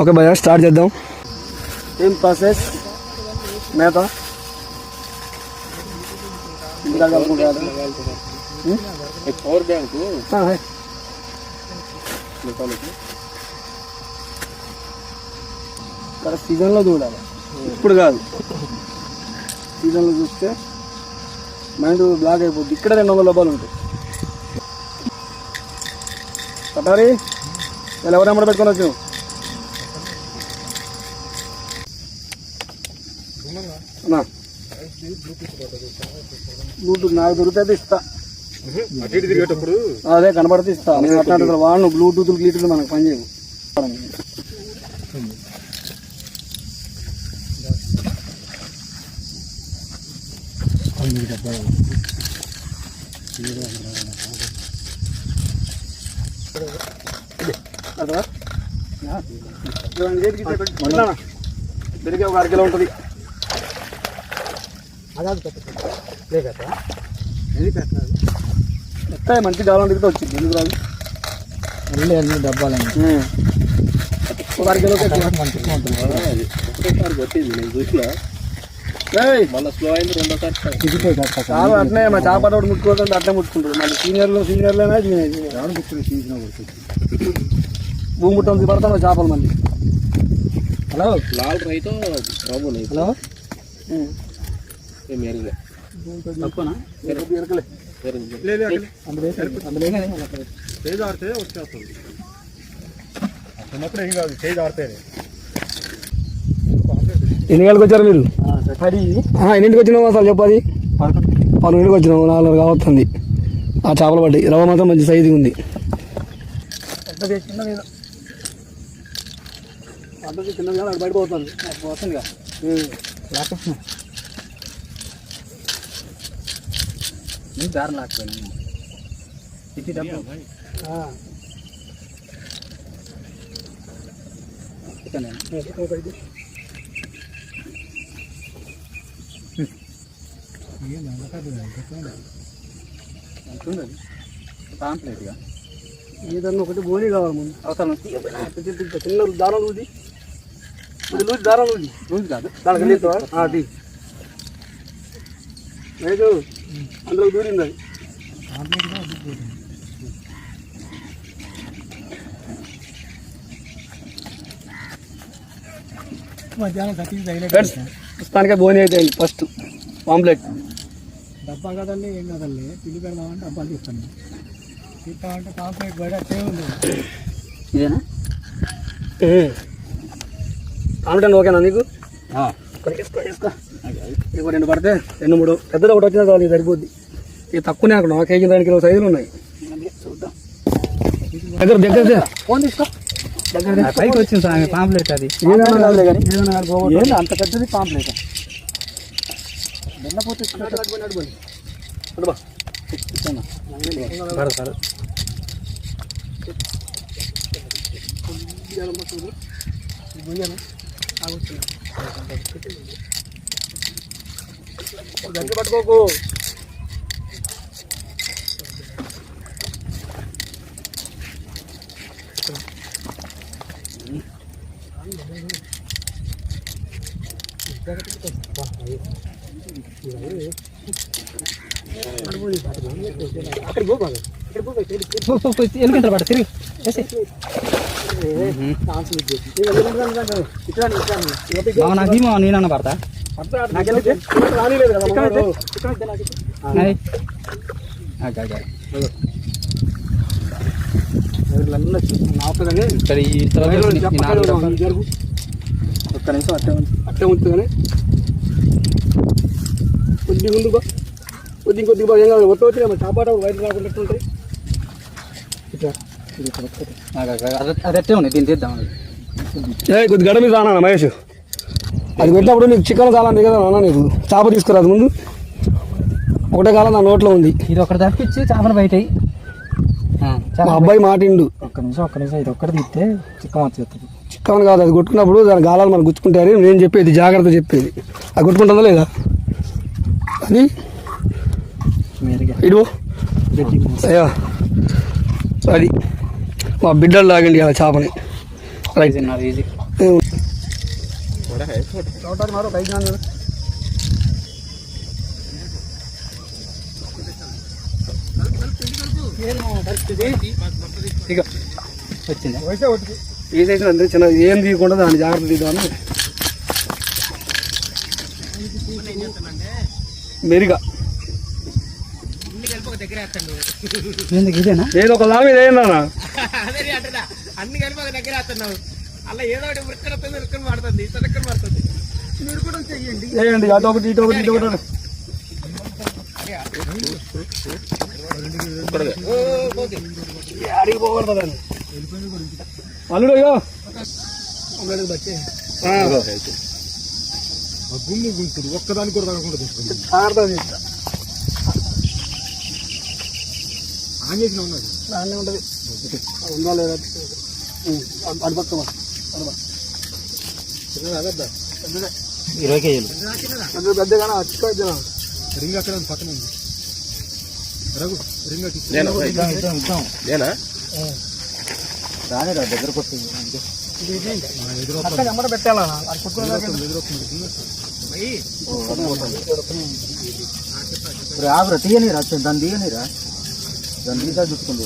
Okay భయ్యా start చేద్దాం. ఏం ప్రాసెస్? మేత పవర్ బ్యాంకు సీజన్లో చూడాలి, ఇప్పుడు కాదు. సీజన్లో చూస్తే మైండ్ బ్లాక్ అయిపోద్ది. ఇక్కడ 200 డబ్బాలు ఉంటాయి. కటారి ఇలా ఎవరు నెంబర్ పెట్టుకొని వచ్చావు? బ్లూటూత్ నాకు దొరికితే ఇస్తా. అదే కనబడితే ఇస్తా. నేను అట్లాంటి వాడు బ్లూటూత్ గ్లీటూత్ మనకు పని చేయవు. పెరిగే ఒక 1 కిలో ఉంటుంది. ఎత్తాయి మంచి గాలం దిగితే వచ్చింది. ఎందుకు రాదు? అన్ని డబ్బాలు ఒక 1 కిలో కొట్టింది నేను చూసినా. మళ్ళీ స్లో అయింది రెండోసారి. చాలా అట్నే మా చేప ముట్టుకోకుండా అట్నే ముట్టుకుంటారు. మళ్ళీ సీనియర్లైనా భూమి ముట్టం పడతాను చేపలు మళ్ళీ. హలో లాల్ రైతు బాబు. హలో ఎరగలే తప్పనా? ఎరకలే చేయి ఆడితే వచ్చేస్తుంది. చిన్నప్పుడు ఏం కాదు, చేయి ఆడితేనే. ఎన్ని గంటలకు వచ్చారు మీరు? ఎన్నింటికి వచ్చినావు అసలు చెప్పది? 12 వచ్చినావు. 4 కావస్తుంది. ఆ చేపలు పడ్డాయి. రవ్వ మాత్రం మంచి సైజు ఉంది. చిన్నది కానీ బయట పోతుంది. వస్తుందిగా దారి లాక్కపోయినా ఇది డబ్బు పాంప్లెట్గా ఏదన్నా ఒకటి బోని కావాలి ముందు. అవసరం చిన్న దారం లూది, దారం లూది కాదు దానికి అది లేదు. అందులో దూరింది అది. ప్రస్తుతానికే బోని అయితే ఫస్ట్ పాంప్లెట్. డబ్బా కదండి, ఏం కదండి. పిల్లి పెడదామంటే డబ్బాలు తీస్తాను. తీస్తామంటే పాంప్లెట్ బయట ఉంది. ఇదేనా పాంప్లెట్? ఓకేనా నీకు? ఇక 2 పడితే 2 3 పెద్దది ఒకటి వచ్చినా చాలు. సరిపోద్ది. ఇక తక్కువనే అక్కడ 1 కేజీ 2 కిలో సైజులు ఉన్నాయి. దగ్గర ఫోన్ తీసుకో. పైకి వచ్చింది సార్ పాంప్లెట్. అది అంత పెద్దది పాంప్లెట్. వెళ్ళపోతే పట్టుకోకు. ఎందుకంటారు పడ తిరిగి నాకేమో నేనన్నా పడతా. ఒక్క నిమిషం అట్టే ఉంటుంది. కానీ కొద్ది ముందుకో, కొద్దిగా ఏం కాదు. ఒత్త వచ్చి చాపాట బయట రాకుండా ఉంటాయి. అది అట్టే ఉన్నాయి. దీన్ని తీద్దాం. కొద్ది గడ మీద రానా మహేష్? అది పెట్టినప్పుడు నీకు చికెన్ కాలం కదా అన్నా. నీకు చేప తీసుకురాదు ముందు. ఒకటే కాలం నా నోట్లో ఉంది. ఇది ఒకటి తప్పించి చేపలు బయట. మా అబ్బాయి మాటిండు. ఒక్క నిమిషం ఇది ఒక్కటి తీస్తే చిక్కం వచ్చేస్తుంది. చిక్కన్ కాదు, అది కొట్టుకున్నప్పుడు దాని గాలాలు మనకు గుచ్చుకుంటారు. నేను చెప్పేది జాగ్రత్త చెప్పేది. అది కొట్టుకుంటుందా లేదా అది? ఇడు అయ్యా అది మా బిడ్డలు లాగండి ఆ చేపని. రైట్ ఈజీ छोटा मारो कहीं जाने ठीक है వచ్చింది తీసేసిన అంతే చిన్న ఏం తీయకుండా దాన్ని జాగ్రత్త తీద్దామని మెరిగా ఇదేనా నేను ఒక దాని మీద ఏనా అన్ని కలిపి ఒక దగ్గర వేస్తున్నావు అలా ఏదో ఒకటి ఉరక్కన పడుతుంది తొలక్కన పడుతుంది మీరు కూడా చెయ్యండి చేయండి అటు ఒకటి ఇటు ఒకటి ఇటు ఒకటి అడిగి పోకూడదని అల్లుడు అయ్యో గుమ్ము గుంతుడు ఒక్కదానికి కూడా రాకుండా ఆంజేసిన ఉన్నది దాన్నే ఉంటుంది ఉందా లేదా అడిపక్క 20 కేజీలు పెద్దగా చిక్క రింగ్ అక్కడ పక్కన ఉంది రఘు రింగ్ రానే రా దగ్గరకు వస్తుంది ఎమ్మట పెట్టాలా ఆగురా తీయనిరా దాన్ని తీయనిరా దాన్ని తీసా చూసుకుంది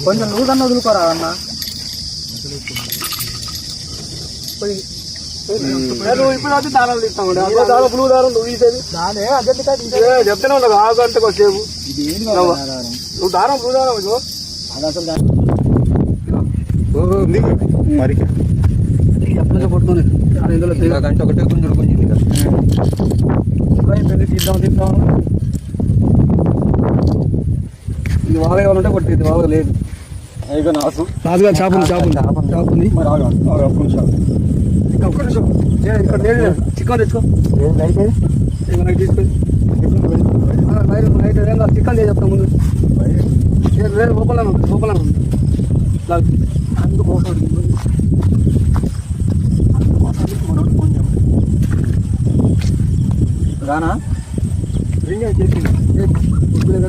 కొంచెం లూజ్ అన్న వదులుకోరా అన్న ఇప్పుడు వచ్చి దారాలు తీస్తామండి దారం బ్లూ దారం నువ్వు తీసేది చెప్తూనే ఉండదు ఆ గంటకు వచ్చేపు నువ్వు దారం బ్లూ దారం ఇదిగో మరి ఎప్పటికే పట్టుకొని ఇందులో గంట ఒకటే కొంచెం తీద్దాం తీద్దాం ఇది వాళ్ళ కావాలంటే కొట్టేది వాళ్ళ లేదు రాజుగా చేపలు చేపలు మరి ఇక్కడ లేదు చికెన్ తెచ్చుకో నైట్ తీసుకొని నైట్ చికెన్ చెప్తాం ముందు లేదు లోపల అందుకు రానా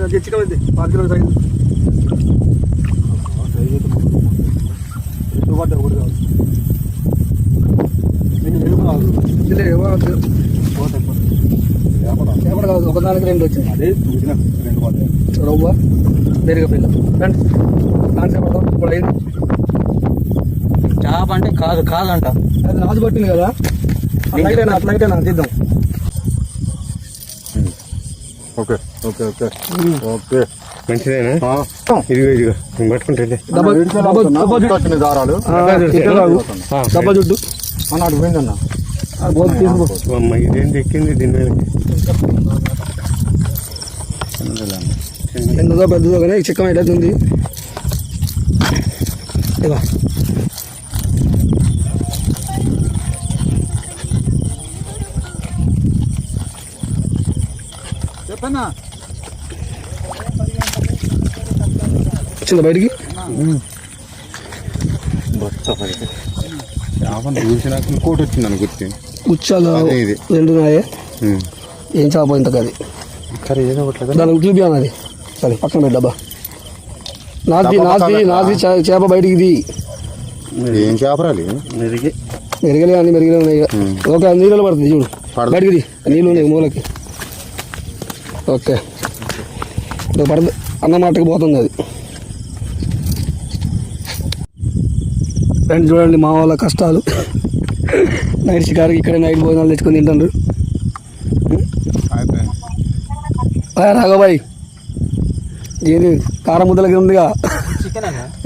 చికెన్ అయితే 5 కిలోలు తగ్గింది పడ్డా కూడా కాదు చేపడ కాదు ఒకదానికి 2 వచ్చింది అదే 2 పడ్డాయి రవ్వ బెరిగా పిల్ల ఫ్రెండ్స్ కాన్సెప్ట్ ఇప్పుడు అయింది చేప అంటే కాదంట అది రాజు పట్టింది కదా అట్లయితేనా తీద్దాం ఓకే ఓకే ఓకే ఓకే మంచిదేనా ఇదిగో పట్టుకుంటే దారాలు డబ్బా చుట్టూ అన్నాడు పోయిందన్న ఇదేంటి ఎక్కింది దీని మీద ఎంతదో పెద్దదో కానీ చిక్కం ఎట్లయితుంది ఇక చెప్పన్నా వచ్చిందా బయటికి చేపను చూసినాక ఇంకోటి వచ్చింది అని గుర్తి ఉచ్చాలు 2 నాయే ఏం చేప ఇంత కది దానికి చూపియాలి అది సరే పక్కన పెట్టి డబ్బా నాది చేప బయటికి ఏం చేపరాలి మెరుగలే అన్ని మెరుగలే ఉన్నాయి ఓకే నీళ్ళు పడుతుంది చూడు బయటికి నీళ్ళు ఉన్నాయి మూలకి ఓకే పడుతుంది అన్నమాటకి పోతుంది అది ఫ్రెండ్స్ చూడండి మా వాళ్ళ కష్టాలు నైట్ షికారుకి ఇక్కడే నైట్ భోజనాలు తెచ్చుకొని తింటారు రాఘబాయ్ ఏది కారం ముద్దలకి ఉందిగా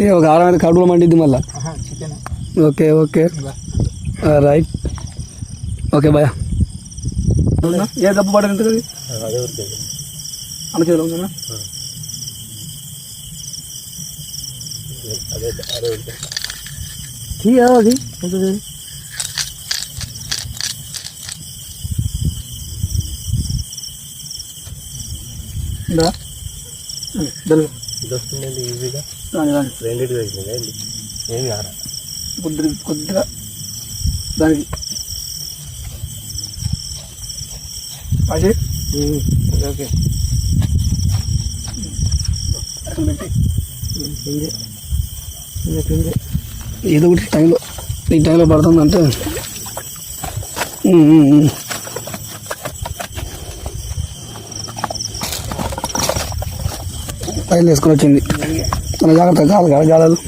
ఏ కారం అయితే కడుపులో మండిద్ది మళ్ళా okay okay right okay boy ఏ దెబ్బ పడదు ఎంత కదా అన్న చేతిలో ఉందా అది ఎంత ఈజీగా రాని రెండింటి తగ్గింది ఏం కాదు కొద్దిగా దానికి అది ఓకే ఏదో ఒకటి టైంలో ఈ టైంలో పడుతుందంటే పైన వేసుకొని వచ్చింది మన జాగ్రత్త కాదు గాలాలు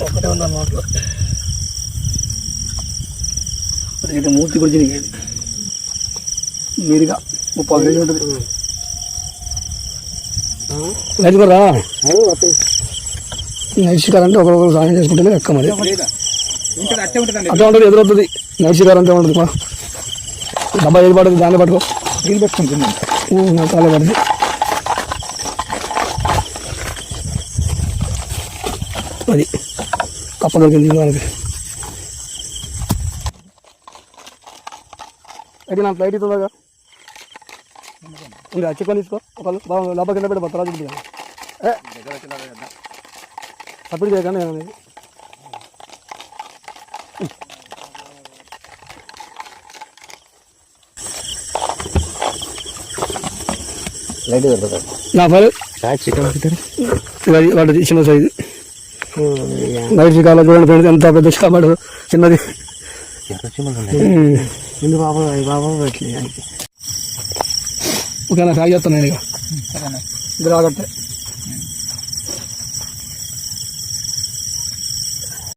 ఒకటే ఉంది నోట్లో ఇది మూర్తి గురించి మీరుగా 30 కేజీ ఉంటుంది నైట్ కూడా నైట్ షికార్ అంటే ఒకరొకరు సాయం చేసుకుంటేనే ఎక్క మరి అట్లా ఉంటుంది ఎదురవుతుంది నైట్ షికార్ అంతే ఉంటుంది డబ్బా ఏది పడుతుంది దాన్ని పట్టుకో నీళ్ళు పెట్టుకుంటుంది చాలా పడుతుంది అది కప్ప దొరికింది మనకి అయితే నా ఫ్లైట్ ఇస్తుందా ఉంది చికెన్ తీసుకో ఒక డబ్బా కింద పెట్టి బత్తరా చూపుతుంది సపోర్ట్ చేయకండి నేను లైట్ దొరుకుతుంది నా ఫైల్ చికెన్ వాటి చిన్న సైజు నైట్ షికార్లో చూడండి ఫ్రెండ్స్ ఎంత పెద్ద షాపాడు చిన్నది ఓకేనా ఫ్యాక్ చేస్తాను నేను ఇక ఇది రాగట్టే